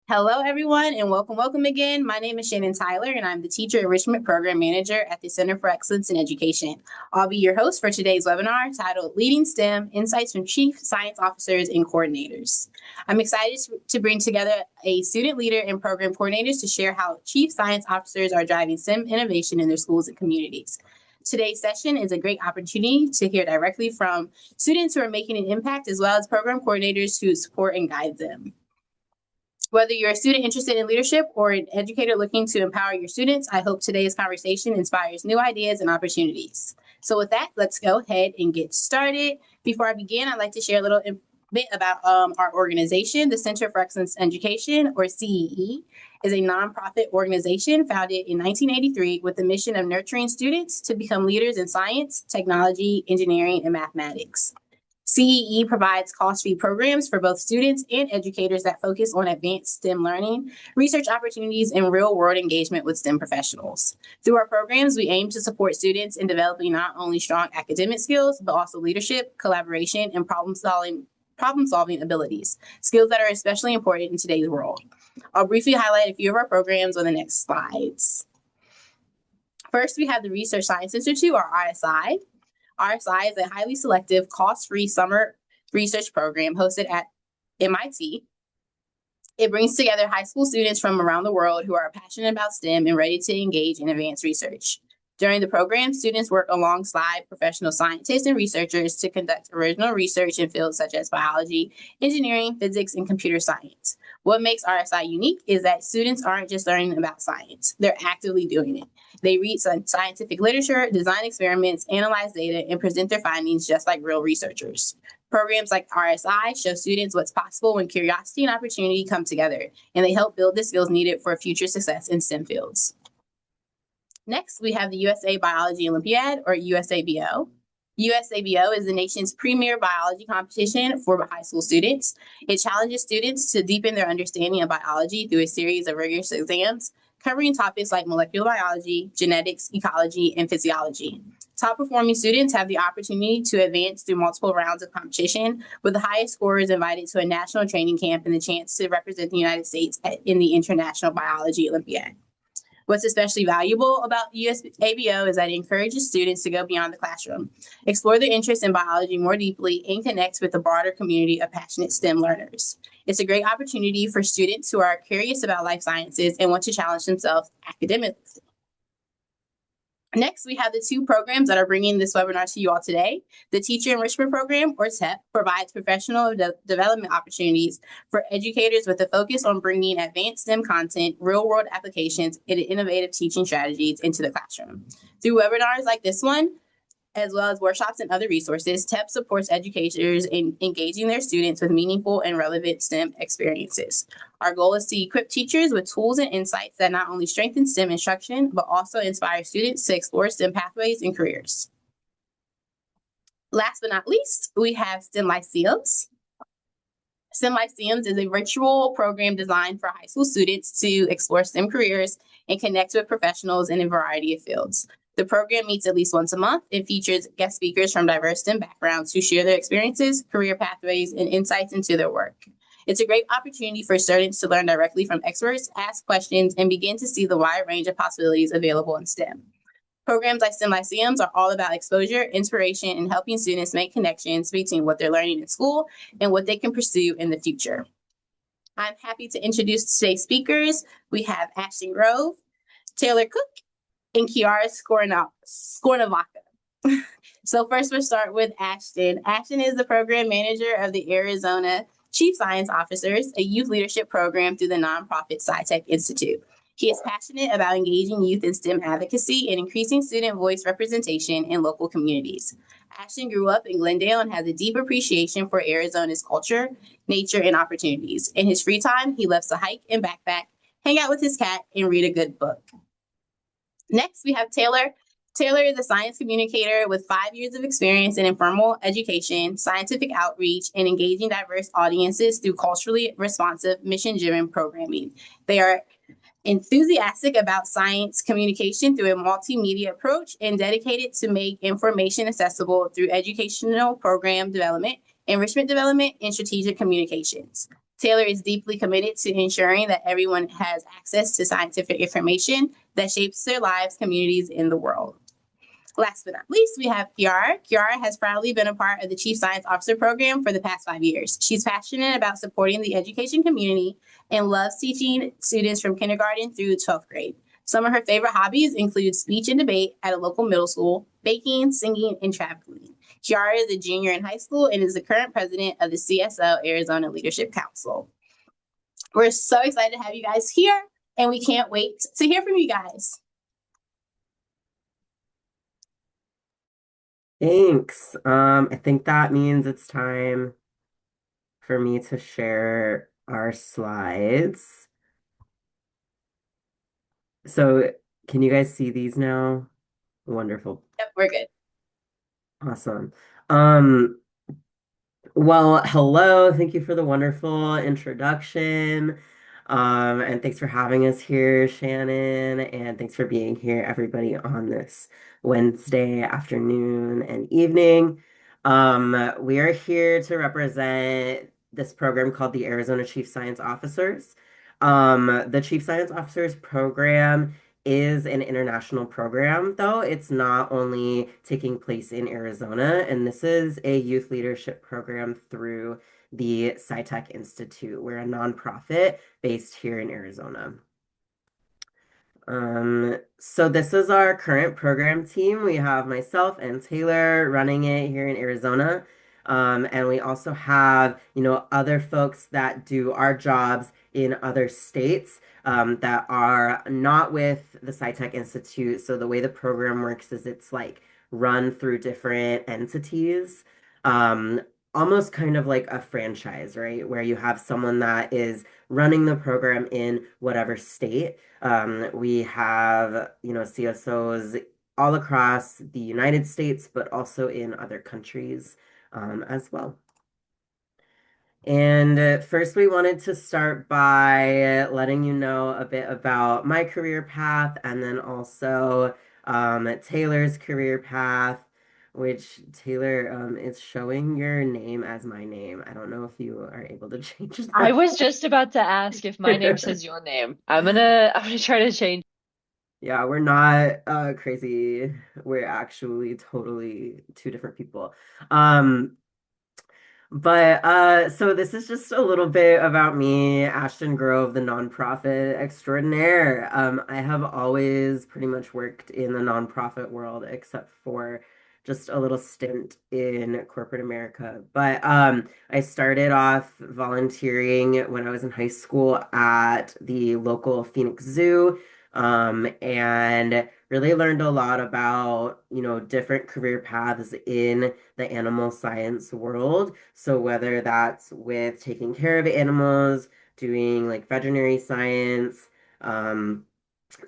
Hello, everyone, and welcome again. My name is Shannon Tyler, and I'm the Teacher Enrichment Program Manager at the Center for Excellence in Education. I'll be your host for today's webinar titled Leading STEM, Insights from Chief Science Officers and Coordinators. I'm excited to bring together a student leader and program coordinators to share how Chief Science Officers are driving STEM innovation in their schools and communities. Today's session is a great opportunity to hear directly from students who are making an impact, as well as program coordinators who support and guide them. Whether you're a student interested in leadership or an educator looking to empower your students, I hope today's conversation inspires new ideas and opportunities. So with that, let's go ahead and get started. Before I begin, I'd like to share a little bit about our organization. The Center for Excellence in Education, or CEE, is a nonprofit organization founded in 1983 with the mission of nurturing students to become leaders in science, technology, engineering, and mathematics. CEE provides cost-free programs for both students and educators that focus on advanced STEM learning, research opportunities, and real-world engagement with STEM professionals. Through our programs, we aim to support students in developing not only strong academic skills, but also leadership, collaboration, and problem-solving abilities, skills that are especially important in today's world. I'll briefly highlight a few of our programs on the next slides. First, we have the Research Science Institute, or RSI. RSI is a highly selective, cost-free summer research program hosted at MIT. It brings together high school students from around the world who are passionate about STEM and ready to engage in advanced research. During the program, students work alongside professional scientists and researchers to conduct original research in fields such as biology, engineering, physics, and computer science. What makes RSI unique is that students aren't just learning about science, they're actively doing it. They read scientific literature, design experiments, analyze data, and present their findings just like real researchers. Programs like RSI show students what's possible when curiosity and opportunity come together, and they help build the skills needed for future success in STEM fields. Next, we have the USA Biology Olympiad, or USABO. USABO is the nation's premier biology competition for high school students. It challenges students to deepen their understanding of biology through a series of rigorous exams, covering topics like molecular biology, genetics, ecology, and physiology. Top-performing students have the opportunity to advance through multiple rounds of competition, with the highest scorers invited to a national training camp and the chance to represent the United States in the International Biology Olympiad. What's especially valuable about USABO is that it encourages students to go beyond the classroom, explore their interest in biology more deeply, and connect with the broader community of passionate STEM learners. It's a great opportunity for students who are curious about life sciences and want to challenge themselves academically. Next, we have the two programs that are bringing this webinar to you all today. The Teacher Enrichment Program, or TEP, provides professional development opportunities for educators with a focus on bringing advanced STEM content, real-world applications, and innovative teaching strategies into the classroom. Through webinars like this one, as well as workshops and other resources, TEP supports educators in engaging their students with meaningful and relevant STEM experiences. Our goal is to equip teachers with tools and insights that not only strengthen STEM instruction, but also inspire students to explore STEM pathways and careers. Last but not least, we have STEM Lyceums. STEM Lyceums is a virtual program designed for high school students to explore STEM careers and connect with professionals in a variety of fields. The program meets at least once a month and features guest speakers from diverse STEM backgrounds who share their experiences, career pathways, and insights into their work. It's a great opportunity for students to learn directly from experts, ask questions, and begin to see the wide range of possibilities available in STEM. Programs like STEM Lyceums are all about exposure, inspiration, and helping students make connections between what they're learning in school and what they can pursue in the future. I'm happy to introduce today's speakers. We have Ashton Grove, Taylar Cook, and Kiara Skornavaka. So first we'll start with Ashton. Ashton is the program manager of the Arizona Chief Science Officers, a youth leadership program through the nonprofit SciTech Institute. He is passionate about engaging youth in STEM advocacy and increasing student voice representation in local communities. Ashton grew up in Glendale and has a deep appreciation for Arizona's culture, nature, and opportunities. In his free time, he loves to hike and backpack, hang out with his cat, and read a good book. Next, we have Taylar. Taylar is a science communicator with 5 years of experience in informal education, scientific outreach, and engaging diverse audiences through culturally responsive, mission-driven programming. They are enthusiastic about science communication through a multimedia approach and dedicated to make information accessible through educational program development, enrichment development, and strategic communications. Taylar is deeply committed to ensuring that everyone has access to scientific information that shapes their lives, communities, and the world. Last but not least, we have Kiara. Kiara has proudly been a part of the Chief Science Officer program for the past 5 years. She's passionate about supporting the education community and loves teaching students from kindergarten through 12th grade. Some of her favorite hobbies include speech and debate at a local middle school, baking, singing, and traveling. Kiara is a junior in high school and is the current president of the CSO Arizona Leadership Council. We're so excited to have you guys here, and we can't wait to hear from you guys. Thanks. I think that means it's time for me to share our slides. So, can you guys see these now? Wonderful. Yep, we're good. Awesome. Um, Well, hello. Thank you for the wonderful introduction. And thanks for having us here, Shannon. And thanks for being here, everybody, on this Wednesday afternoon and evening. We are here to represent this program called the Arizona Chief Science Officers. The Chief Science Officers program is an international program, though. It's not only taking place in Arizona, and this is a youth leadership program through the SciTech Institute. We're a nonprofit based here in Arizona. So this is our current program team. We have myself and Taylar running it here in Arizona. And we also have, other folks that do our jobs in other states that are not with the SciTech Institute. So the way the program works is it's like run through different entities, um, almost kind of like a franchise, right? Where you have someone that is running the program in whatever state. We have, CSOs all across the United States, but also in other countries as well. And first, we wanted to start by letting you know a bit about my career path and then also Taylar's career path, which Taylar is showing your name as my name. I don't know if you are able to change I that. was just about to ask if my name says your name. I'm gonna try to change. Yeah, we're not crazy. We're actually totally two different people. Um, but so this is just a little bit about me, Ashton Grove, the nonprofit extraordinaire. I have always pretty much worked in the nonprofit world, except for just a little stint in corporate America. But I started off volunteering when I was in high school at the local Phoenix Zoo, and really learned a lot about, different career paths in the animal science world. So whether that's with taking care of animals, doing like veterinary science, um,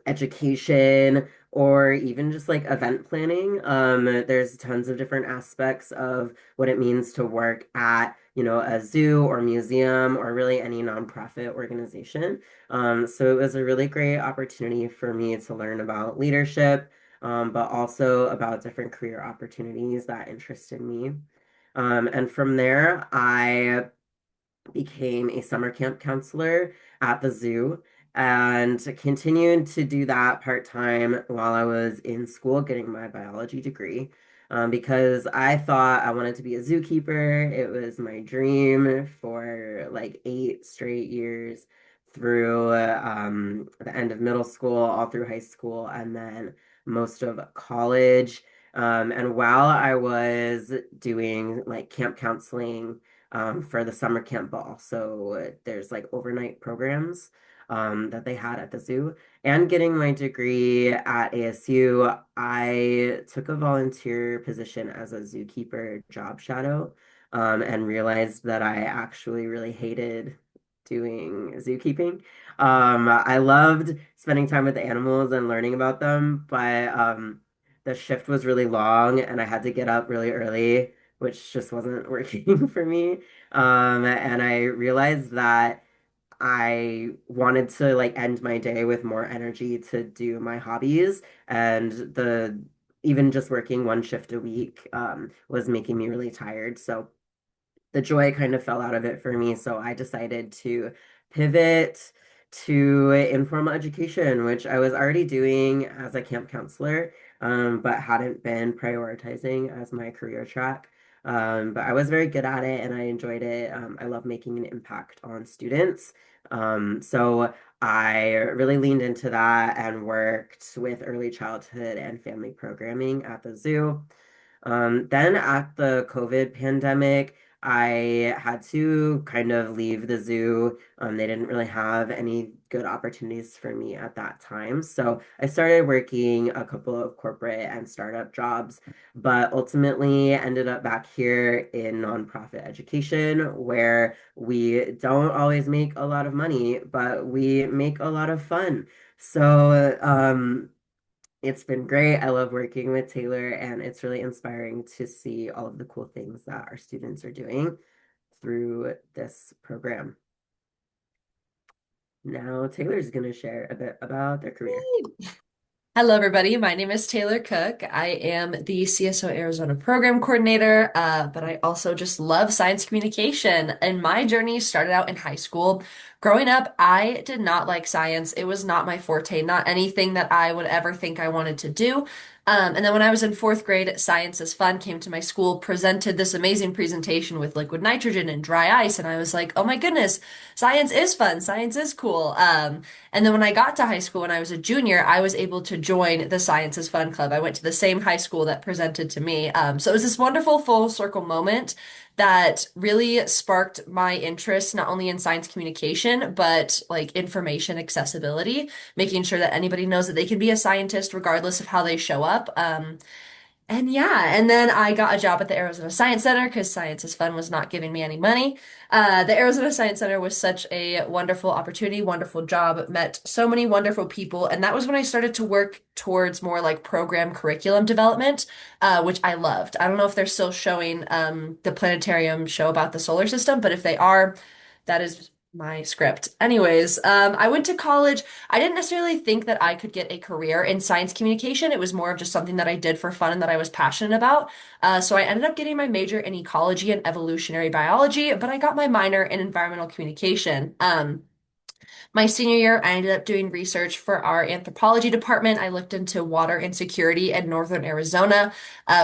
education, or even just like event planning. There's tons of different aspects of what it means to work at, a zoo or museum or really any nonprofit organization. So it was a really great opportunity for me to learn about leadership, but also about different career opportunities that interested me. And from there, I became a summer camp counselor at the zoo and continued to do that part-time while I was in school getting my biology degree. Because I thought I wanted to be a zookeeper. It was my dream for like 8 straight years through the end of middle school, all through high school, and then most of college. And while I was doing like camp counseling, for the summer camp ball. So there's like overnight programs that they had at the zoo. And getting my degree at ASU, I took a volunteer position as a zookeeper job shadow, and realized that I actually really hated doing zookeeping. I loved spending time with the animals and learning about them, but the shift was really long and I had to get up really early, which just wasn't working for me. And I realized that I wanted to like end my day with more energy to do my hobbies, and the even just working one shift a week was making me really tired. So the joy kind of fell out of it for me. So I decided to pivot to informal education, which I was already doing as a camp counselor, but hadn't been prioritizing as my career track. But I was very good at it and I enjoyed it. I love making an impact on students. So I really leaned into that and worked with early childhood and family programming at the zoo. Then at the COVID pandemic, I had to kind of leave the zoo. They didn't really have any good opportunities for me at that time. So I started working a couple of corporate and startup jobs, but ultimately ended up back here in nonprofit education where we don't always make a lot of money, but we make a lot of fun. So, it's been great. I love working with Taylar, and it's really inspiring to see all of the cool things that our students are doing through this program. Now, Taylor's going to share a bit about their career. Hello, everybody. My name is Taylar Cook. I am the CSO Arizona Program Coordinator, but I also just love science communication. And my journey started out in high school. Growing up, I did not like science. It was not my forte, not anything that I would ever think I wanted to do. And then when I was in fourth grade, Science is Fun came to my school, presented this amazing presentation with liquid nitrogen and dry ice. And I was like, oh my goodness, science is fun. Science is cool. And then when I got to high school, when I was a junior, I was able to join the Science is Fun Club. I went to the same high school that presented to me. So it was this wonderful full circle moment that really sparked my interest not only in science communication, but like information accessibility, making sure that anybody knows that they can be a scientist regardless of how they show up. And yeah, and then I got a job at the Arizona Science Center because Science is Fun was not giving me any money. The Arizona Science Center was such a wonderful opportunity, wonderful job, met so many wonderful people. And that was when I started to work towards more like program curriculum development, which I loved. I don't know if they're still showing the planetarium show about the solar system, but if they are, that is my script. Anyways, I went to college. I didn't necessarily think that I could get a career in science communication. It was more of just something that I did for fun and that I was passionate about. So I ended up getting my major in ecology and evolutionary biology, but I got my minor in environmental communication. My senior year, I ended up doing research for our anthropology department. I looked into water insecurity in northern Arizona,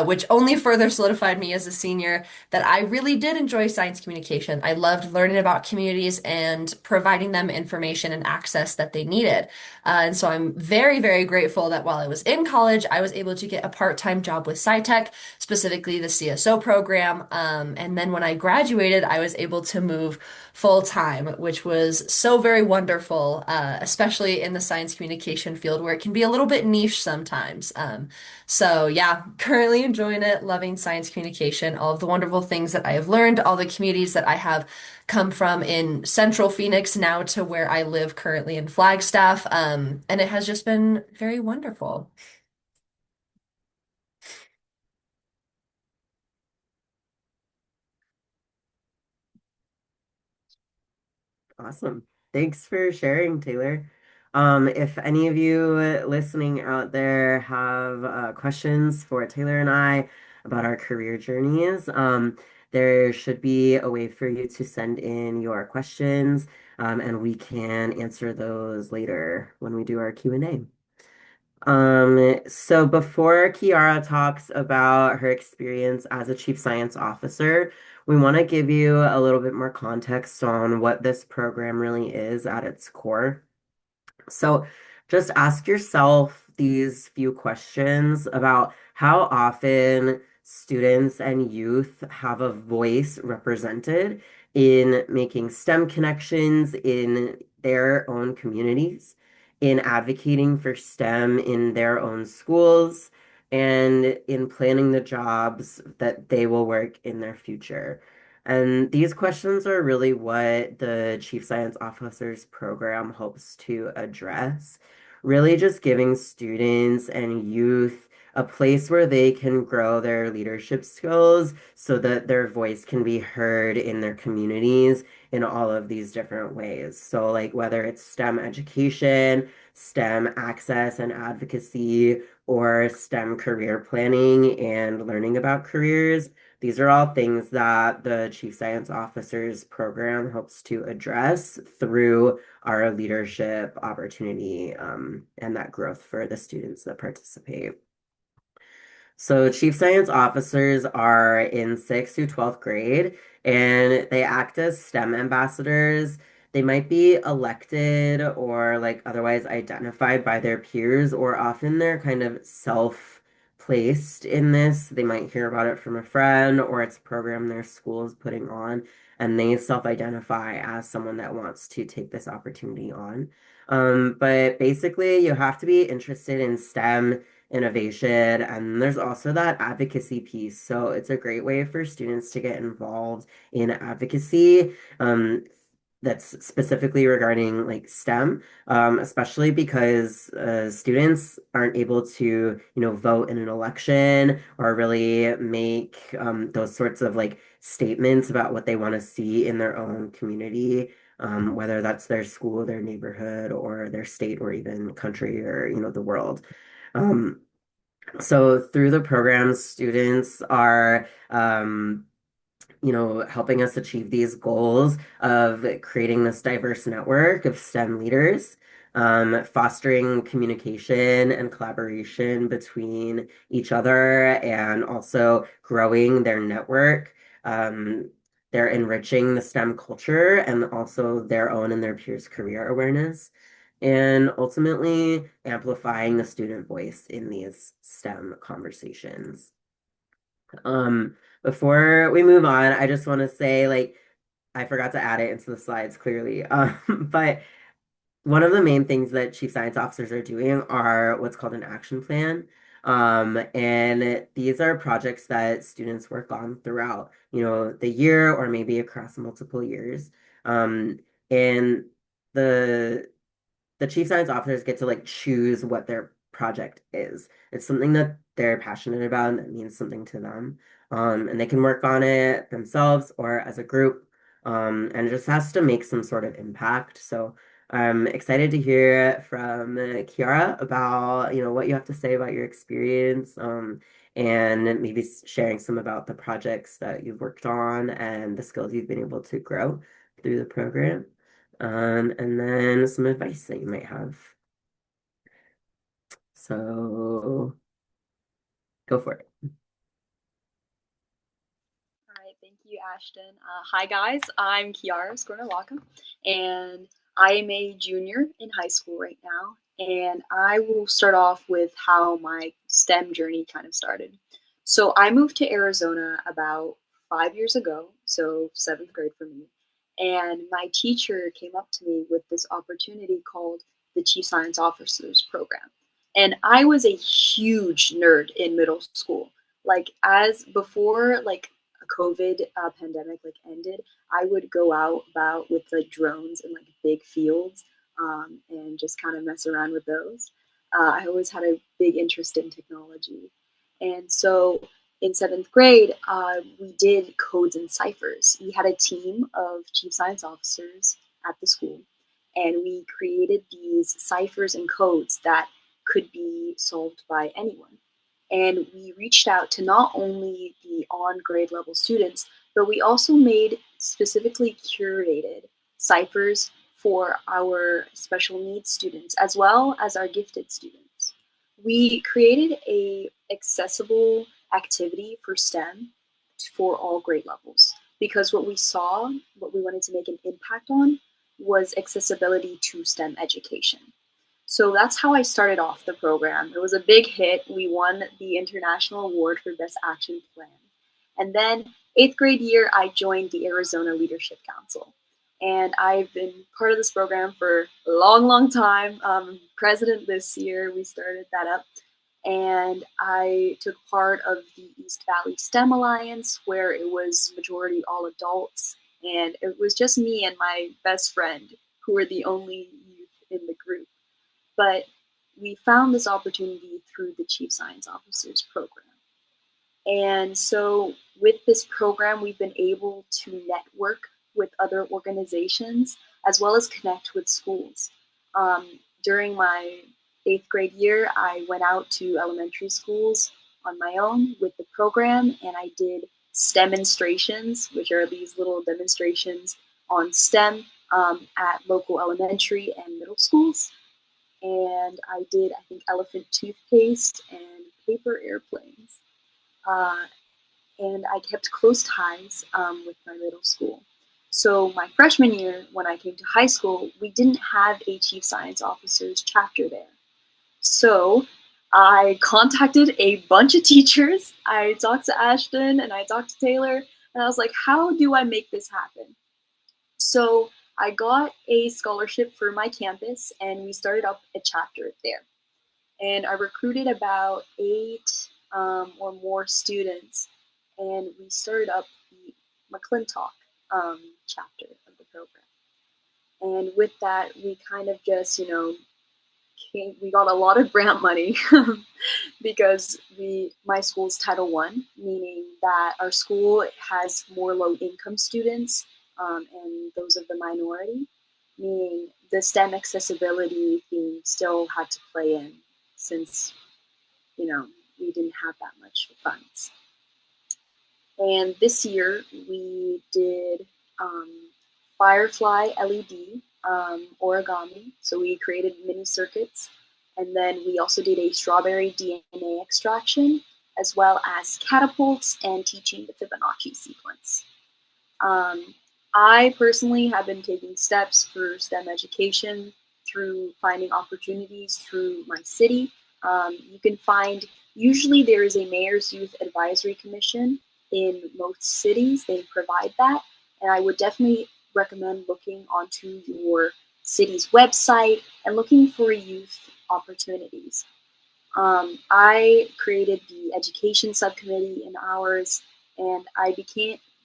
which only further solidified me as a senior that I really did enjoy science communication. I loved learning about communities and providing them information and access that they needed. And so I'm very, very grateful that while I was in college, I was able to get a part-time job with SciTech, specifically the CSO program. And then when I graduated, I was able to move full time, which was so very wonderful, especially in the science communication field where it can be a little bit niche sometimes. So yeah, currently enjoying it, loving science communication, all of the wonderful things that I have learned, all the communities that I have come from in Central Phoenix now to where I live currently in Flagstaff. And it has just been very wonderful. Awesome. Thanks for sharing, Taylor. If any of you listening out there have questions for Taylor and I about our career journeys, there should be a way for you to send in your questions, and we can answer those later when we do our Q&A. So before Kiara talks about her experience as a chief science officer, we want to give you a little bit more context on what this program really is at its core. So just ask yourself these few questions about how often students and youth have a voice represented in making STEM connections in their own communities, in advocating for STEM in their own schools, and in planning the jobs that they will work in their future. And these questions are really what the Chief Science Officers program hopes to address. Really just giving students and youth a place where they can grow their leadership skills so that their voice can be heard in their communities in all of these different ways. So, like whether it's STEM education, STEM access and advocacy, or STEM career planning and learning about careers, these are all things that the Chief Science Officers program helps to address through our leadership opportunity and that growth for the students that participate. So Chief Science Officers are in 6th through 12th grade, and they act as STEM ambassadors. They might be elected or like otherwise identified by their peers, or often they're kind of self-placed in this. They might hear about it from a friend, or it's a program their school is putting on, and they self-identify as someone that wants to take this opportunity on. But basically, you have to be interested in STEM innovation, and there's also that advocacy piece. So it's a great way for students to get involved in advocacy that's specifically regarding like STEM, especially because students aren't able to, vote in an election or really make those sorts of like statements about what they want to see in their own community. Whether that's their school, their neighborhood, or their state, or even country, or the world. So through the program, students are, helping us achieve these goals of creating this diverse network of STEM leaders, fostering communication and collaboration between each other, and also growing their network. They're enriching the STEM culture and also their own and their peers' career awareness, and ultimately amplifying the student voice in these STEM conversations. Before we move on, I just want to say, like, I forgot to add it into the slides clearly, but one of the main things that Chief Science Officers are doing are what's called an action plan. And these are projects that students work on throughout, the year or maybe across multiple years. And the the chief science officers get to like choose what their project is. It's something that they're passionate about and that means something to them. And they can work on it themselves or as a group. And it just has to make some sort of impact. So I'm excited to hear from Kiara about, what you have to say about your experience, and maybe sharing some about the projects that you've worked on and the skills you've been able to grow through the program. And then some advice that you might have. So go for it. All right, thank you, Ashton. Hi, guys. I'm Kiara Skornalaka, and I am a junior in high school right now. And I will start off with how my STEM journey kind of started. So I moved to Arizona about 5 years ago, so 7th grade for me. And my teacher came up to me with this opportunity called the Chief Science Officers Program. And I was a huge nerd in middle school. Like as before, like a COVID pandemic like ended, I would go out about with like drones in like big fields and just kind of mess around with those. I always had a big interest in technology, and so in 7th grade, we did codes and ciphers. We had a team of chief science officers at the school, and we created these ciphers and codes that could be solved by anyone. And we reached out to not only the on grade level students, but we also made specifically curated ciphers for our special needs students as well as our gifted students. We created a accessible activity for STEM for all grade levels because what we saw, what we wanted to make an impact on was accessibility to STEM education. So that's how I started off the program. It was a big hit. We won the International Award for Best Action Plan. And then 8th grade year, I joined the Arizona Leadership Council. And I've been part of this program for a long, long time. President this year, we started that up. And I took part of the East Valley STEM Alliance, where it was majority all adults. And it was just me and my best friend who were the only youth in the group. But we found this opportunity through the Chief Science Officers program. And so with this program, we've been able to network with other organizations as well as connect with schools. During my 8th grade year, I went out to elementary schools on my own with the program, and I did STEMonstrations, which are these little demonstrations on STEM at local elementary and middle schools. And I did, I think, elephant toothpaste and paper airplanes. And I kept close ties with my middle school. So my freshman year, when I came to high school, we didn't have a Chief Science Officer's chapter there. So I contacted a bunch of teachers. I talked to Ashton and I talked to Taylar, and I was like, how do I make this happen? So I got a scholarship for my campus, and we started up a chapter there. And I recruited about 8 or more students, and we started up the McClintock chapter of the program. And with that, we kind of just, we got a lot of grant money because my school's Title I, meaning that our school has more low-income students and those of the minority, meaning the STEM accessibility theme still had to play in since, we didn't have that much funds. And this year we did Firefly LED origami. So we created mini circuits, and then we also did a strawberry DNA extraction, as well as catapults and teaching the Fibonacci sequence. I personally have been taking steps for STEM education through finding opportunities through my city. You can find, usually there is a Mayor's Youth Advisory Commission in most cities. They provide that, and I would definitely recommend looking onto your city's website and looking for youth opportunities. I created the education subcommittee in ours, and I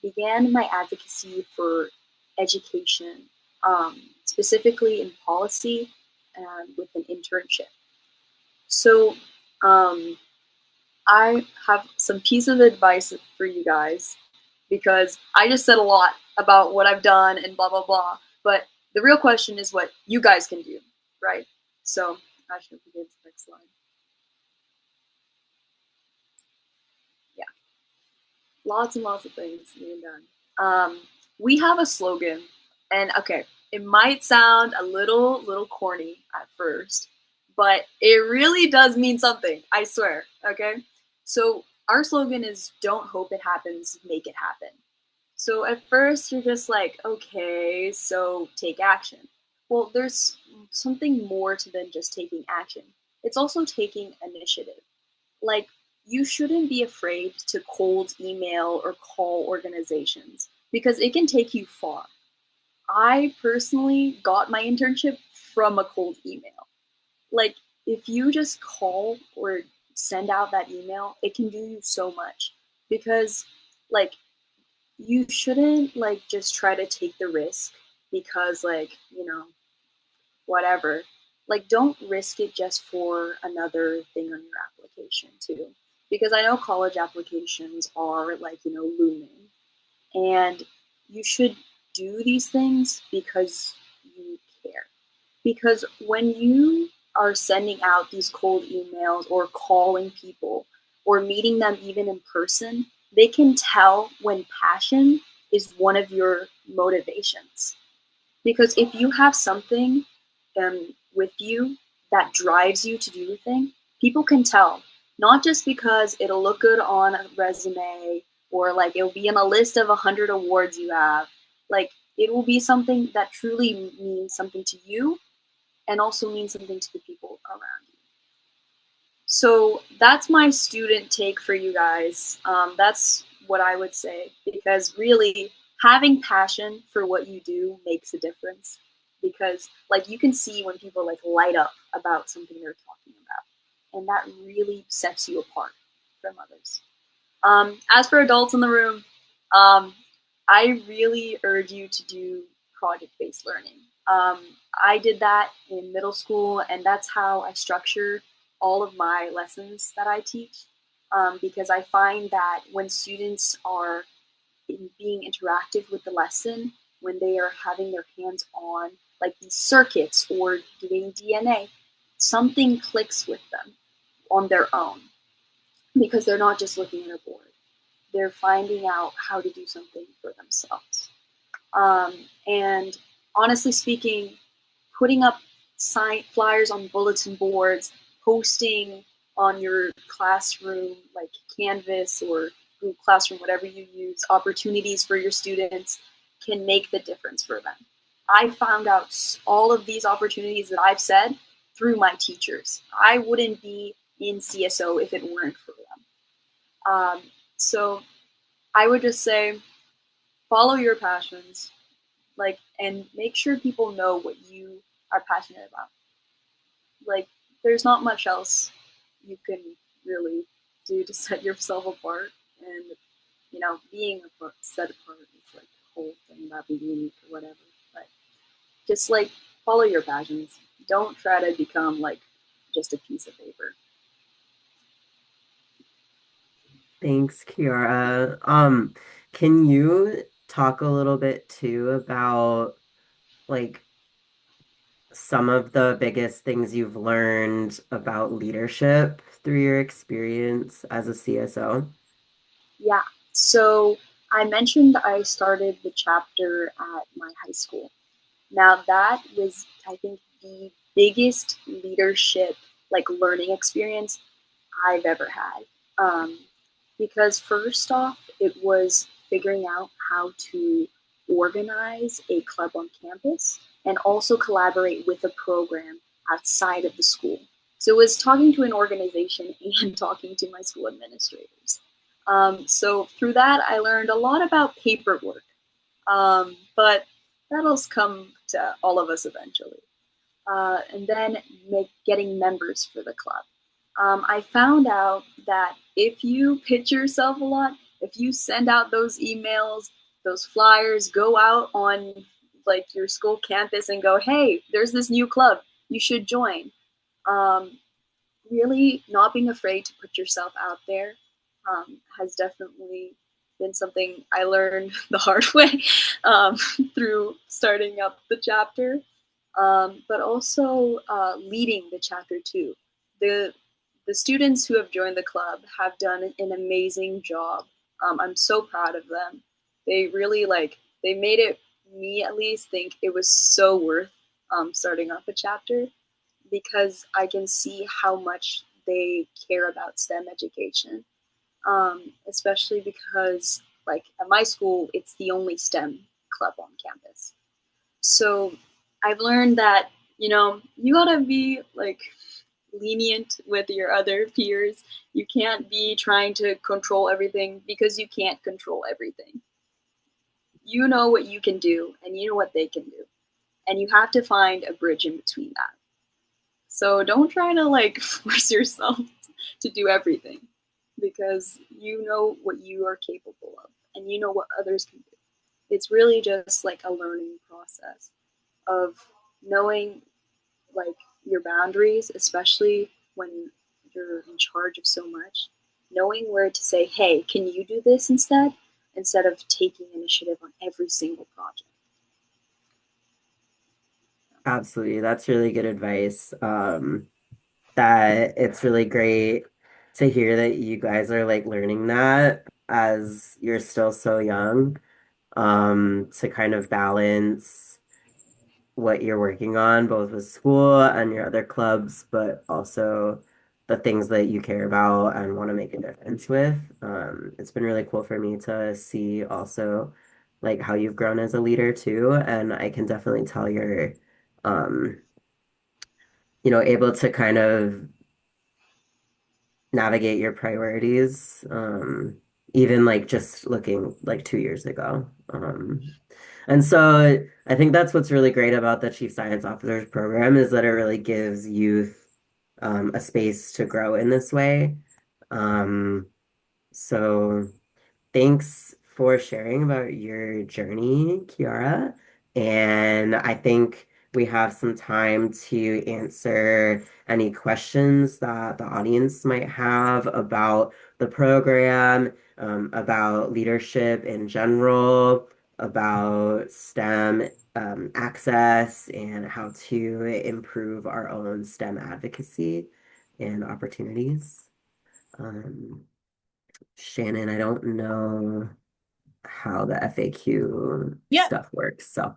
began my advocacy for education, specifically in policy and with an internship. So I have some piece of advice for you guys, because I just said a lot about what I've done and blah, blah, blah. But the real question is what you guys can do, right? So I should begin the next slide. Yeah, lots and lots of things being done. We have a slogan, and okay, it might sound a little corny at first, but it really does mean something, I swear, okay? So our slogan is, don't hope it happens, make it happen. So at first you're just like, okay, so take action. Well, there's something more to than just taking action. It's also taking initiative. Like, you shouldn't be afraid to cold email or call organizations, because it can take you far. I personally got my internship from a cold email. Like, if you just call or send out that email, it can do you so much, because like, you shouldn't like just try to take the risk because whatever. Like, don't risk it just for another thing on your application too, because I know college applications are looming, and you should do these things because you care. Because when you are sending out these cold emails or calling people or meeting them even in person, they can tell when passion is one of your motivations. Because if you have something with you that drives you to do a thing, people can tell. Not just because it'll look good on a resume or like it'll be in a list of 100 awards you have. Like, it will be something that truly means something to you and also means something to the people around you. So that's my student take for you guys. That's what I would say, because really having passion for what you do makes a difference, because like you can see when people like light up about something they're talking about, and that really sets you apart from others. As for adults in the room, I really urge you to do project-based learning. I did that in middle school, and that's how I structure all of my lessons that I teach, because I find that when students are being interactive with the lesson, when they are having their hands on like these circuits or doing DNA, something clicks with them on their own, because they're not just looking at a board. they're finding out how to do something for themselves. And honestly speaking, putting up flyers on bulletin boards, posting on your classroom, like Canvas or Google Classroom, whatever you use, opportunities for your students can make the difference for them. I found out all of these opportunities that I've said through my teachers. I wouldn't be in CSO if it weren't for them. So I would just say, follow your passions, and make sure people know what you are passionate about. There's not much else you can really do to set yourself apart, and being set apart is like the whole thing about being unique or whatever. But just follow your passions. Don't try to become just a piece of paper. Thanks, Kiara. Can you talk a little bit too about like some of the biggest things you've learned about leadership through your experience as a CSO? Yeah. So I mentioned I started the chapter at my high school. Now that was, I think, the biggest leadership learning experience I've ever had. Because first off, it was figuring out how to organize a club on campus and also collaborate with a program outside of the school. So it was talking to an organization and talking to my school administrators. So through that, I learned a lot about paperwork, but that'll come to all of us eventually. And then getting members for the club. I found out that if you pitch yourself a lot, if you send out those emails, those flyers, go out on your school campus and go, hey, there's this new club, you should join. Really not being afraid to put yourself out there has definitely been something I learned the hard way through starting up the chapter, but also leading the chapter too. The students who have joined the club have done an amazing job. I'm so proud of them. They really they made it, me at least, think it was so worth starting up a chapter, because I can see how much they care about STEM education, especially because at my school, it's the only STEM club on campus. So I've learned that, you gotta be lenient with your other peers. You can't be trying to control everything, because you can't control everything. You know what you can do and you know what they can do. And you have to find a bridge in between that. So don't try to force yourself to do everything, because you know what you are capable of and you know what others can do. It's really just a learning process of knowing your boundaries, especially when you're in charge of so much, knowing where to say, hey, can you do this instead of taking initiative on every single project. Absolutely. That's really good advice. That it's really great to hear that you guys are learning that as you're still so young, to kind of balance what you're working on, both with school and your other clubs, but also the things that you care about and want to make a difference with. It's been really cool for me to see also how you've grown as a leader too, and I can definitely tell you're um, able to kind of navigate your priorities, even just looking 2 years ago. And so I think that's what's really great about the Chief Science Officers program is that it really gives youth a space to grow in this way. Um, so thanks for sharing about your journey, Kiara. And I think we have some time to answer any questions that the audience might have about the program, about leadership in general, about STEM access, and how to improve our own STEM advocacy and opportunities. Um, Shannon, I don't know how the FAQ Yep. stuff works. So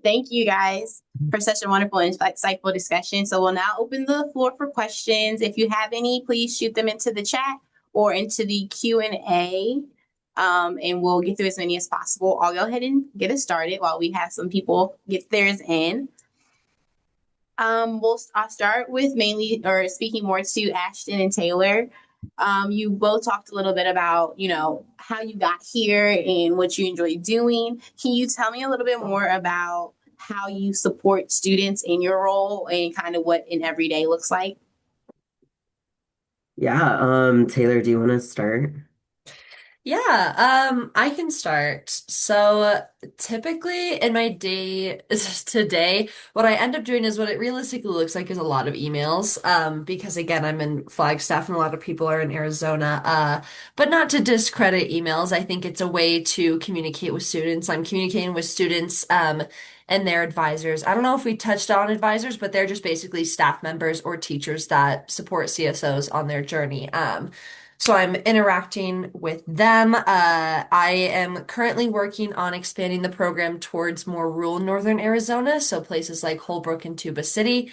Thank you guys for such a wonderful and insightful discussion. So we'll now open the floor for questions. If you have any, please shoot them into the chat or into the Q&A, and we'll get through as many as possible. I'll go ahead and get it started while we have some people get theirs in. I'll start with mainly, or speaking more to Ashton and Taylar. You both talked a little bit about, how you got here and what you enjoy doing. Can you tell me a little bit more about how you support students in your role and kind of what an everyday looks like? yeah, Taylor, do you want to start? Yeah, I can start. So typically in my day today, what I end up doing is what it realistically looks like is a lot of emails. Because again, I'm in Flagstaff and a lot of people are in Arizona. But not to discredit emails. I think it's a way to communicate with students. I'm communicating with students, and their advisors. I don't know if we touched on advisors, but they're just basically staff members or teachers that support CSOs on their journey. So I'm interacting with them. I am currently working on expanding the program towards more rural northern Arizona, so places like Holbrook and Tuba City,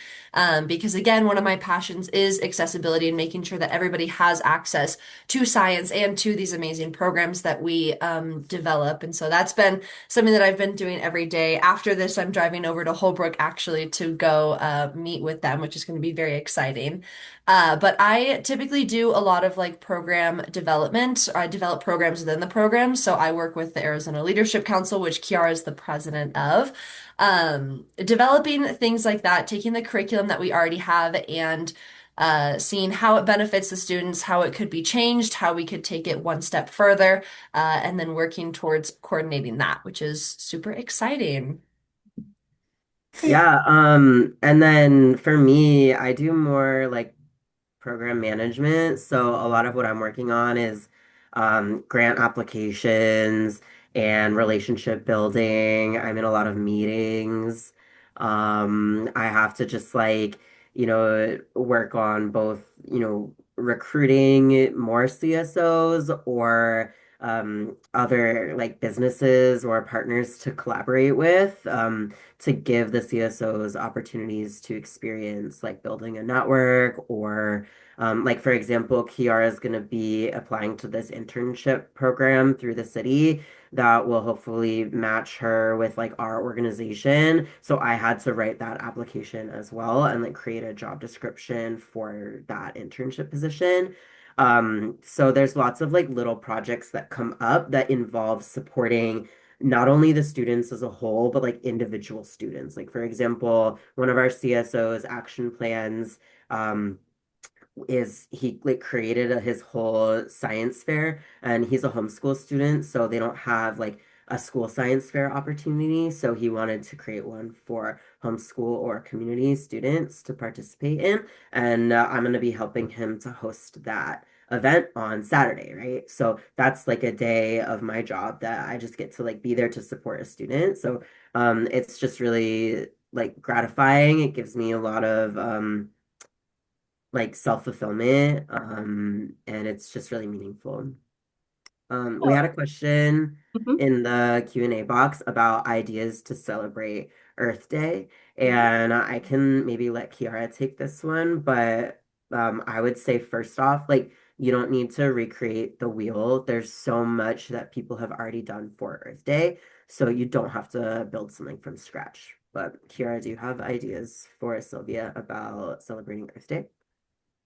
because again, one of my passions is accessibility and making sure that everybody has access to science and to these amazing programs that we develop. And so that's been something that I've been doing every day. After this, I'm driving over to Holbrook actually to go meet with them, which is going to be very exciting. But I typically do a lot of like program development. I develop programs within the program. So I work with the Arizona Leadership Council, which Kiara is the president of. Developing things like that, taking the curriculum that we already have and seeing how it benefits the students, how it could be changed, how we could take it one step further, and then working towards coordinating that, which is super exciting. Yeah, and then for me, I do more like program management. So a lot of what I'm working on is grant applications and relationship building. I'm in a lot of meetings. I have to just like, work on both, recruiting more CSOs or other like businesses or partners to collaborate with. To give the CSOs opportunities to experience like building a network or like for example, Kiara is going to be applying to this internship program through the city that will hopefully match her with like our organization. So I had to write that application as well and like create a job description for that internship position. So there's lots of like little projects that come up that involve supporting not only the students as a whole, but like individual students. Like, for example, one of our CSO's action plans is he like created his whole science fair and he's a homeschool student, so they don't have like a school science fair opportunity. So he wanted to create one for homeschool or community students to participate in. And I'm going to be helping him to host that event on Saturday, right? So that's like a day of my job that I just get to like be there to support a student. So it's just really like gratifying. It gives me a lot of like self-fulfillment, and it's just really meaningful. We had a question Mhm. in the Q&A box about ideas to celebrate Earth Day, and I can maybe let Kiara take this one, but I would say first off, like you don't need to recreate the wheel. There's so much that people have already done for Earth Day, so you don't have to build something from scratch. But Kiara, do you have ideas for Sylvia about celebrating Earth Day?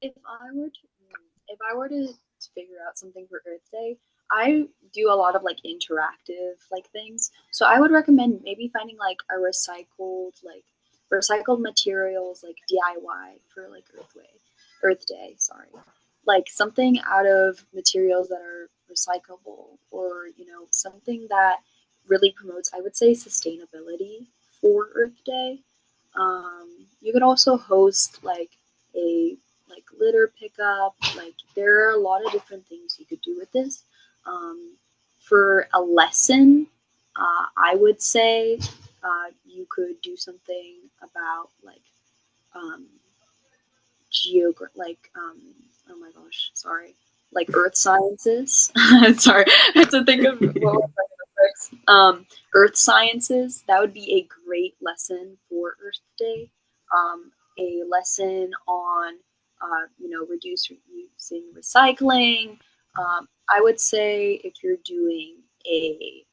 If I were to, if I were to figure out something for Earth Day, I do a lot of like interactive like things. So I would recommend maybe finding like a recycled materials like DIY for like Earth Day, sorry. Like something out of materials that are recyclable or, something that really promotes, I would say, sustainability for Earth Day. You could also host like a litter pickup. Like there are a lot of different things you could do with this. For a lesson, I would say you could do something about like um, oh my gosh, sorry. like earth sciences. Sorry, I have to think of what was earth sciences. That would be a great lesson for Earth Day. A lesson on reducing recycling. I would say if you're doing a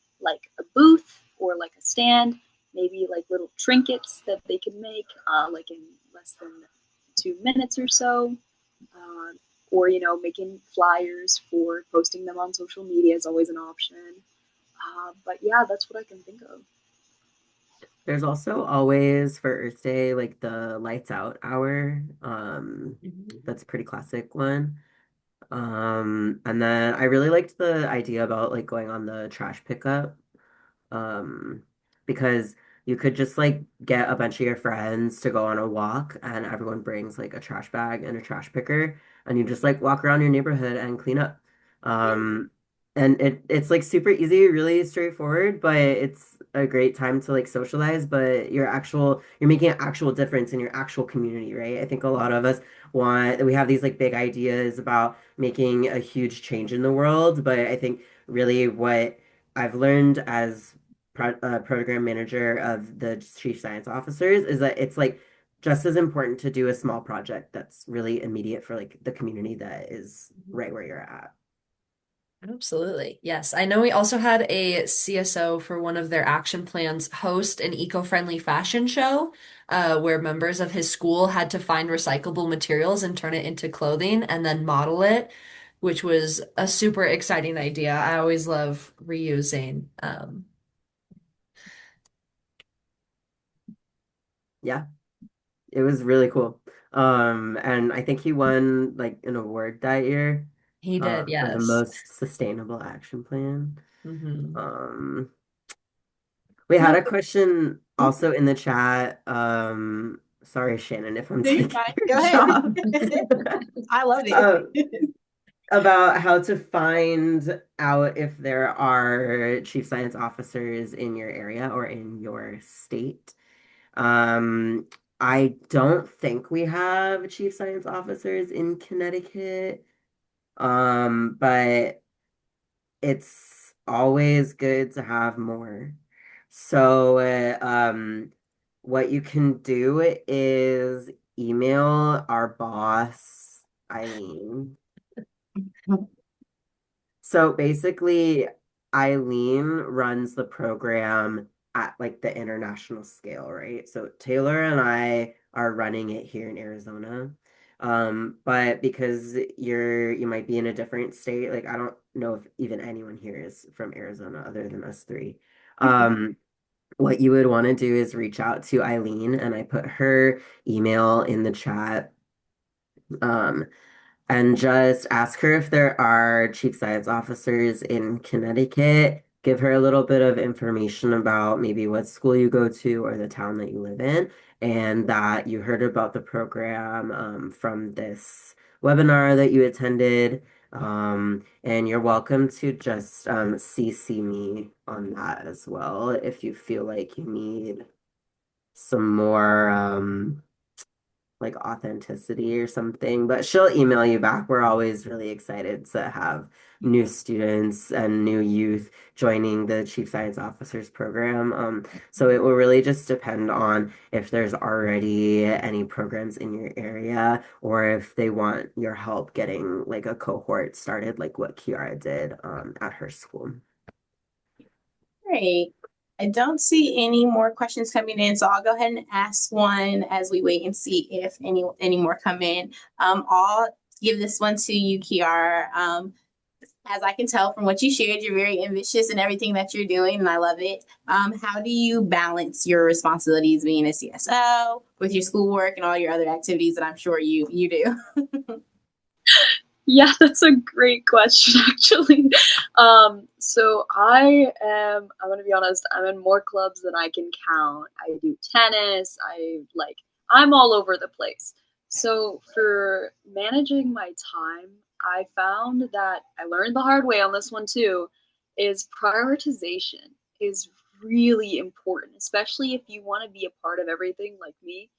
booth or like a stand, maybe like little trinkets that they can make like in less than 2 minutes or so. Or making flyers for posting them on social media is always an option. But yeah, that's what I can think of. There's also always for Earth Day, like the lights out hour. That's a pretty classic one. And then I really liked the idea about like going on the trash pickup. Um, because you could just like get a bunch of your friends to go on a walk and everyone brings like a trash bag and a trash picker and you just like walk around your neighborhood and clean up. Um, and it's like super easy, really straightforward, but it's a great time to like socialize, but you're making an actual difference in your actual community, right? I think a lot of us we have these like big ideas about making a huge change in the world, but I think really what I've learned as program manager of the chief science officers is that it's like just as important to do a small project that's really immediate for like the community that is right where you're at. Absolutely. Yes. I know we also had a CSO for one of their action plans host an eco-friendly fashion show where members of his school had to find recyclable materials and turn it into clothing and then model it, which was a super exciting idea. I always love reusing. Yeah, it was really cool. And I think he won like an award that year He did, for the yes. most sustainable action plan. Hmm. Um, we had a question also in the chat. Sorry, Shannon, if I'm No, you're taking fine. your Go ahead. job. I love Uh, it. about how to find out if there are chief science officers in your area or in your state. Um, I don't think we have chief science officers in Connecticut, but it's always good to have more. So, what you can do is email our boss, Eileen. So basically, Eileen runs the program at like the international scale, right? So Taylor and I are running it here in Arizona. But because you might be in a different state, like I don't know if even anyone here is from Arizona other than us three. What you would want to do is reach out to Eileen, and I put her email in the chat. Um, and just ask her if there are chief science officers in Connecticut. Give her a little bit of information about maybe what school you go to or the town that you live in, and that you heard about the program from this webinar that you attended. And you're welcome to just CC me on that as well if you feel like you need some more. Like authenticity or something, but she'll email you back. We're always really excited to have new students and new youth joining the Chief Science Officers program. So it will really just depend on if there's already any programs in your area or if they want your help getting like a cohort started, like what Kiara did at her school. Great. I don't see any more questions coming in, so I'll go ahead and ask one as we wait and see if any more come in. I'll give this one to you, Kiara. As I can tell from what you shared, you're very ambitious in everything that you're doing, and I love it. How do you balance your responsibilities being a CSO with your schoolwork and all your other activities that I'm sure you do? Yeah, that's a great question, actually. So I'm gonna be honest, I'm in more clubs than I can count. I do tennis, I'm all over the place. So for managing my time, I found that I learned the hard way on this one too, is prioritization is really important, especially if you want to be a part of everything like me.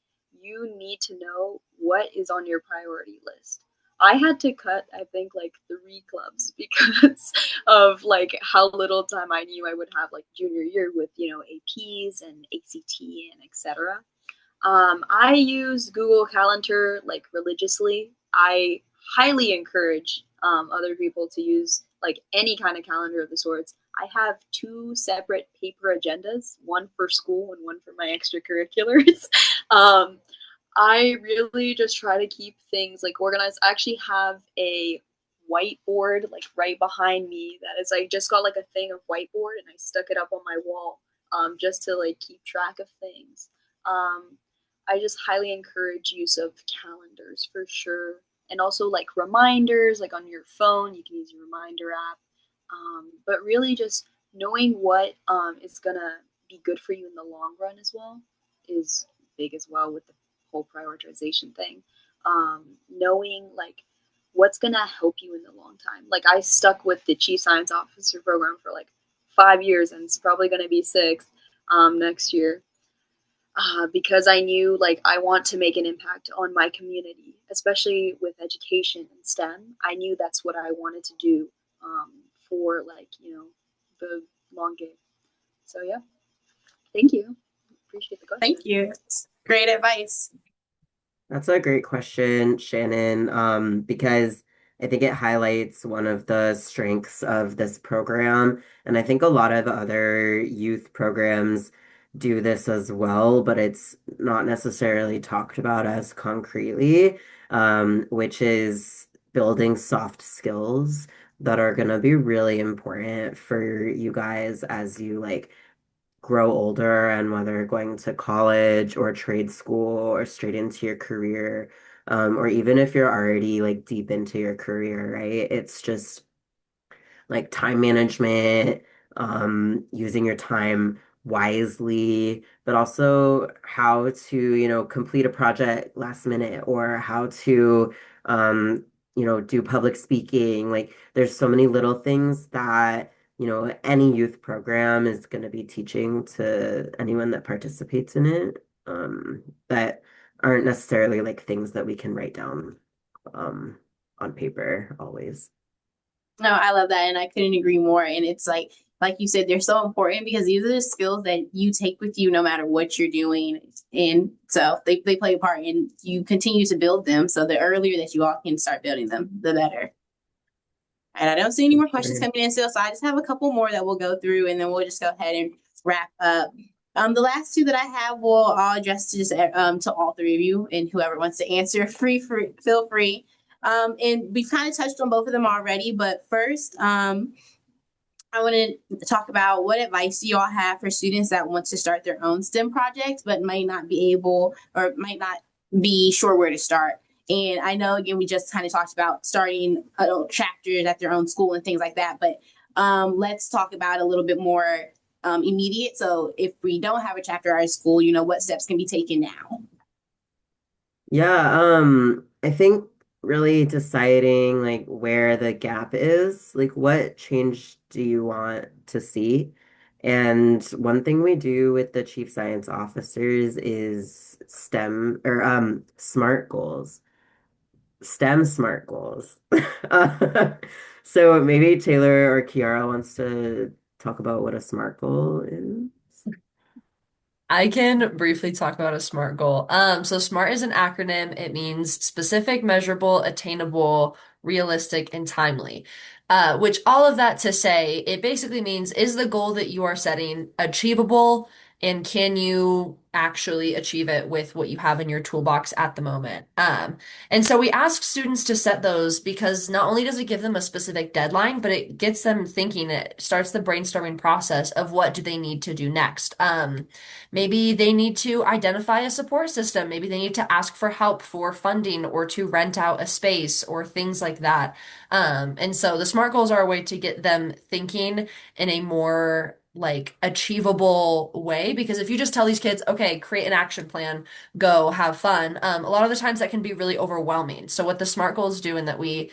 You need to know what is on your priority list. I had to cut, I think, like 3 clubs because of like how little time I knew I would have like junior year with, APs and ACT and etc. I use Google Calendar like religiously. I highly encourage other people to use like any kind of calendar of the sorts. I have 2 separate paper agendas, one for school and one for my extracurriculars. um, I really just try to keep things like organized. I actually have a whiteboard like right behind me that is I just got like a thing of whiteboard and I stuck it up on my wall just to like keep track of things. Um, I just highly encourage use of calendars for sure. And also like reminders, like on your phone, you can use your reminder app. But really just knowing what is gonna be good for you in the long run as well is big as well with the whole prioritization thing. Knowing like what's gonna help you in the long time. Like I stuck with the Chief Science Officer program for like 5 years, and it's probably gonna be 6 next year. Because I knew like I want to make an impact on my community, especially with education and STEM. I knew that's what I wanted to do for like the long game. So yeah, thank you. Appreciate the question. Thank you. Great advice. That's a great question, Shannon, because I think it highlights one of the strengths of this program. And I think a lot of other youth programs do this as well, but it's not necessarily talked about as concretely, which is building soft skills that are going to be really important for you guys as you like grow older and whether going to college or trade school or straight into your career, or even if you're already like deep into your career, right? It's just like time management, using your time wisely, but also how to, complete a project last minute or how to, do public speaking. Like there's so many little things that, any youth program is going to be teaching to anyone that participates in it, that aren't necessarily like things that we can write down, on paper always. No, I love that, and I couldn't agree more. And it's like you said, they're so important because these are the skills that you take with you no matter what you're doing. And so they play a part, and you continue to build them. So the earlier that you all can start building them, the better. And I don't see any more questions Sure. coming in still, so I just have a couple more that we'll go through, and then we'll just go ahead and wrap up. The last 2 that I have will all address to just to all 3 of you, and whoever wants to answer, feel free. And we've kind of touched on both of them already, but first, I want to talk about what advice do you all have for students that want to start their own STEM project, but might not be able or might not be sure where to start. And I know, again, we just kind of talked about starting chapters at their own school and things like that, but let's talk about a little bit more immediate. So if we don't have a chapter at our school, what steps can be taken now? Yeah, I think really deciding like where the gap is, like what change do you want to see? And one thing we do with the chief science officers is STEM or SMART goals. STEM SMART goals. So maybe Taylor or Kiara wants to talk about what a SMART goal is. I can briefly talk about a SMART goal. So SMART is an acronym. It means specific, measurable, attainable, realistic, and timely. Which all of that to say, it basically means is the goal that you are setting achievable, and can you actually achieve it with what you have in your toolbox at the moment? And so we ask students to set those because not only does it give them a specific deadline, but it gets them thinking. It starts the brainstorming process of what do they need to do next. Maybe they need to identify a support system. Maybe they need to ask for help for funding or to rent out a space or things like that. And so the SMART goals are a way to get them thinking in a more like achievable way. Because if you just tell these kids, okay, create an action plan, go have fun, a lot of the times that can be really overwhelming. So what the SMART goals do and that we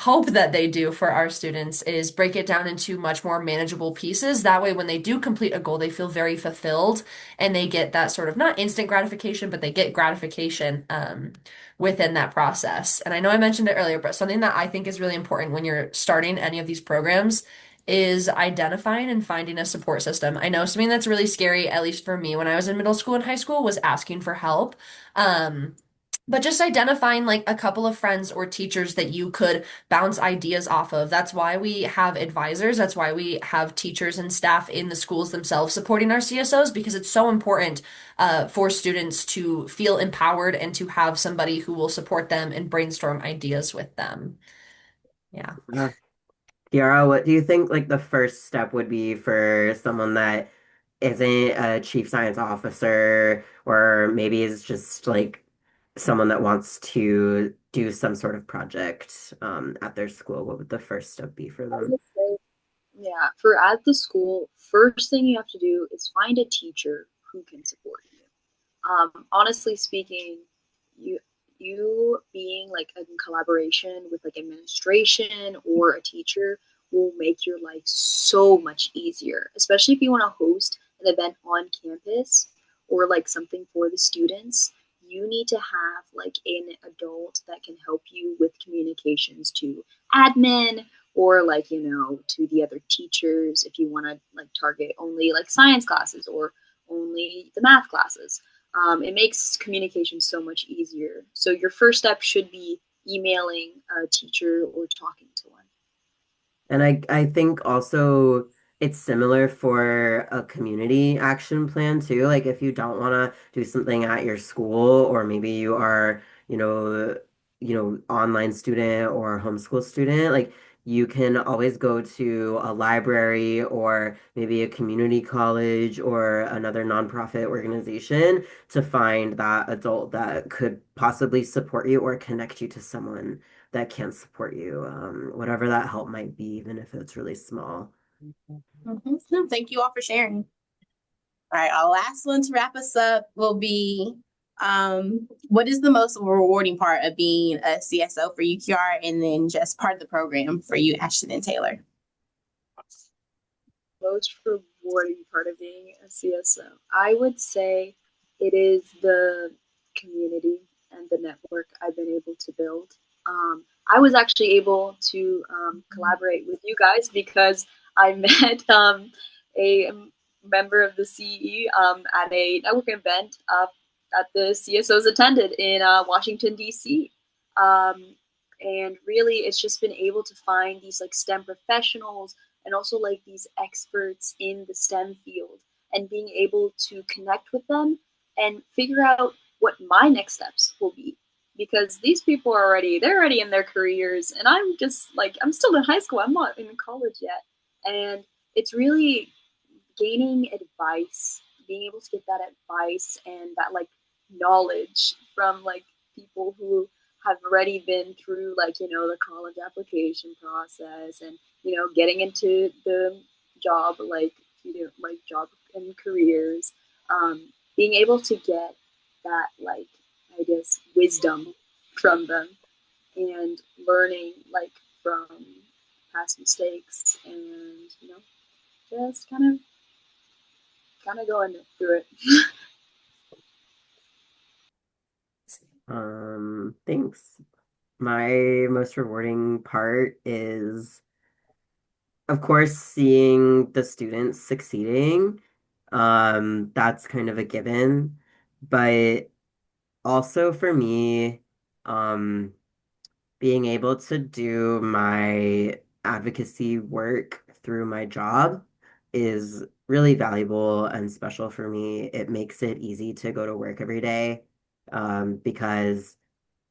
hope that they do for our students is break it down into much more manageable pieces. That way, when they do complete a goal, they feel very fulfilled and they get that sort of not instant gratification, but they get gratification within that process. And I know I mentioned it earlier, but something that I think is really important when you're starting any of these programs is identifying and finding a support system. I know something that's really scary, at least for me when I was in middle school and high school, was asking for help. Um, but just identifying like a couple of friends or teachers that you could bounce ideas off of. That's why we have advisors. That's why we have teachers and staff in the schools themselves supporting our CSOs because it's so important for students to feel empowered and to have somebody who will support them and brainstorm ideas with them. Yeah. Uh, Kiara, what do you think like the first step would be for someone that isn't a chief science officer or maybe is just like someone that wants to do some sort of project at their school? What would the first step be for I them? would say, yeah, for at the school, first thing you have to do is find a teacher who can support you. Honestly speaking, you you being like in collaboration with like administration or a teacher will make your life so much easier, especially if you want to host an event on campus or like something for the students. You need to have like an adult that can help you with communications to admin or like to the other teachers if you want to like target only like science classes or only the math classes. It makes communication so much easier. So your first step should be emailing a teacher or talking to one. And I think also it's similar for a community action plan too. Like if you don't want to do something at your school, or maybe you are, online student or homeschool student, like you can always go to a library or maybe a community college or another nonprofit organization to find that adult that could possibly support you or connect you to someone that can support you, whatever that help might be, even if it's really small. No, thank you all for sharing. All right, our last one to wrap us up will be what is the most rewarding part of being a CSO for you, Kiara, and then just part of the program for you, Ashton and Taylar? Most rewarding part of being a CSO, I would say it is the community and the network I've been able to build. I was actually able to collaborate with you guys because I met a member of the CE at a networking event that the CSOs attended in Washington, D.C. And really, it's just been able to find these like STEM professionals and also like these experts in the STEM field and being able to connect with them and figure out what my next steps will be because these people are they're already in their careers and I'm just like I'm still in high school, I'm not in college yet. And it's really gaining advice, being able to get that advice and that like knowledge from like people who have already been through like the college application process and getting into the job like job and careers, being able to get that like I guess wisdom from them and learning like from past mistakes and just kind of going through it. Thanks. My most rewarding part is, of course, seeing the students succeeding. That's kind of a given, but also for me, um, being able to do my advocacy work through my job is really valuable and special for me. It makes it easy to go to work every day, because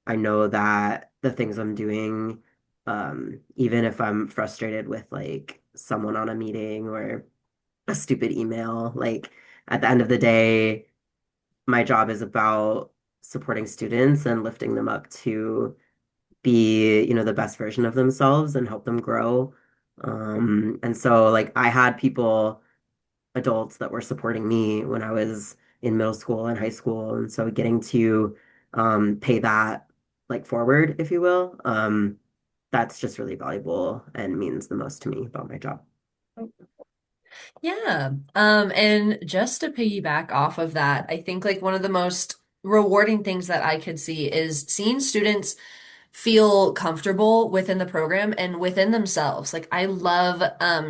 I know that the things I'm doing, even if I'm frustrated with like someone on a meeting or a stupid email, like at the end of the day, my job is about supporting students and lifting them up to be, the best version of themselves and help them grow. And so like I had people, adults that were supporting me when I was in middle school and high school. And so getting to pay that like forward, if you will, that's just really valuable and means the most to me about my job. Yeah. And just to piggyback off of that, I think like one of the most rewarding things that I could see is seeing students feel comfortable within the program and within themselves. Like I love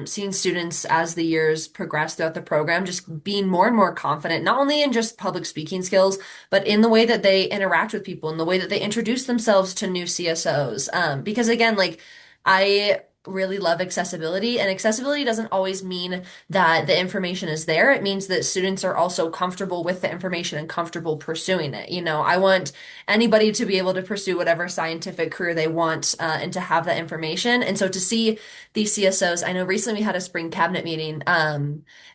seeing students as the years progress throughout the program, just being more and more confident, not only in just public speaking skills, but in the way that they interact with people, in the way that they introduce themselves to new CSOs. Because again, like I really love accessibility, and accessibility doesn't always mean that the information is there. It means that students are also comfortable with the information and comfortable pursuing it. You know, I want anybody to be able to pursue whatever scientific career they want and to have that information. And so to see these CSOs, I know recently we had a spring cabinet meeting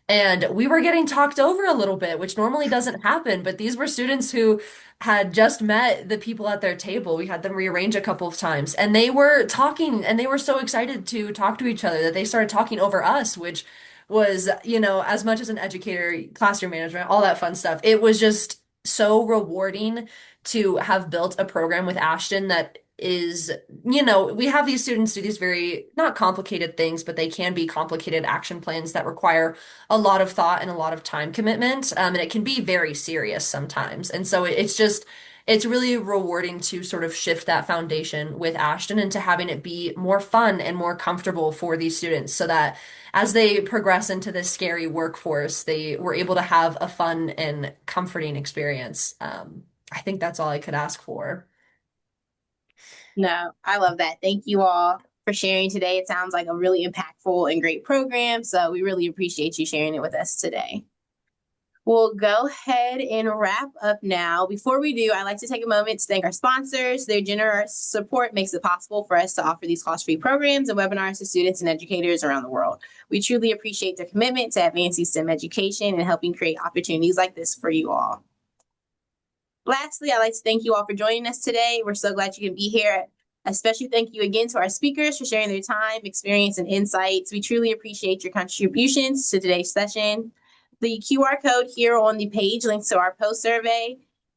and we were getting talked over a little bit, which normally doesn't happen, but these were students who had just met the people at their table. We had them rearrange a couple of times and they were talking and they were so excited to talk to each other that they started talking over us, which was, you know, as much as an educator, classroom management, all that fun stuff. It was just so rewarding to have built a program with Ashton that is, you know, we have these students do these very not complicated things, but they can be complicated action plans that require a lot of thought and a lot of time commitment. And it can be very serious sometimes. And so it's just, it's really rewarding to sort of shift that foundation with Ashton into having it be more fun and more comfortable for these students so that as they progress into this scary workforce, they were able to have a fun and comforting experience. I think that's all I could ask for. No, I love that. Thank you all for sharing today. It sounds like a really impactful and great program. So we really appreciate you sharing it with us today. We'll go ahead and wrap up now. Before we do, I'd like to take a moment to thank our sponsors. Their generous support makes it possible for us to offer these cost-free programs and webinars to students and educators around the world. We truly appreciate their commitment to advancing STEM education and helping create opportunities like this for you all. Lastly, I'd like to thank you all for joining us today. We're so glad you can be here. A special thank you again to our speakers for sharing their time, experience, and insights. We truly appreciate your contributions to today's session. The QR code here on the page links to our post-survey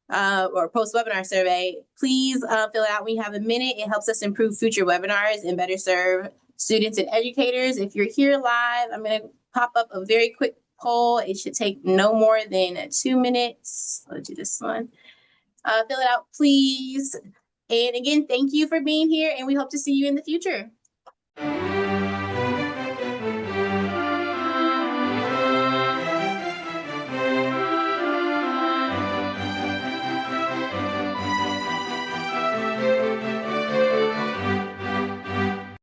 or post-webinar survey. Please fill it out when you have a minute. It helps us improve future webinars and better serve students and educators. If you're here live, I'm going to pop up a very quick poll. It should take no more than 2 minutes. Let's do this one. Fill it out, please. And again, thank you for being here, and we hope to see you in the future.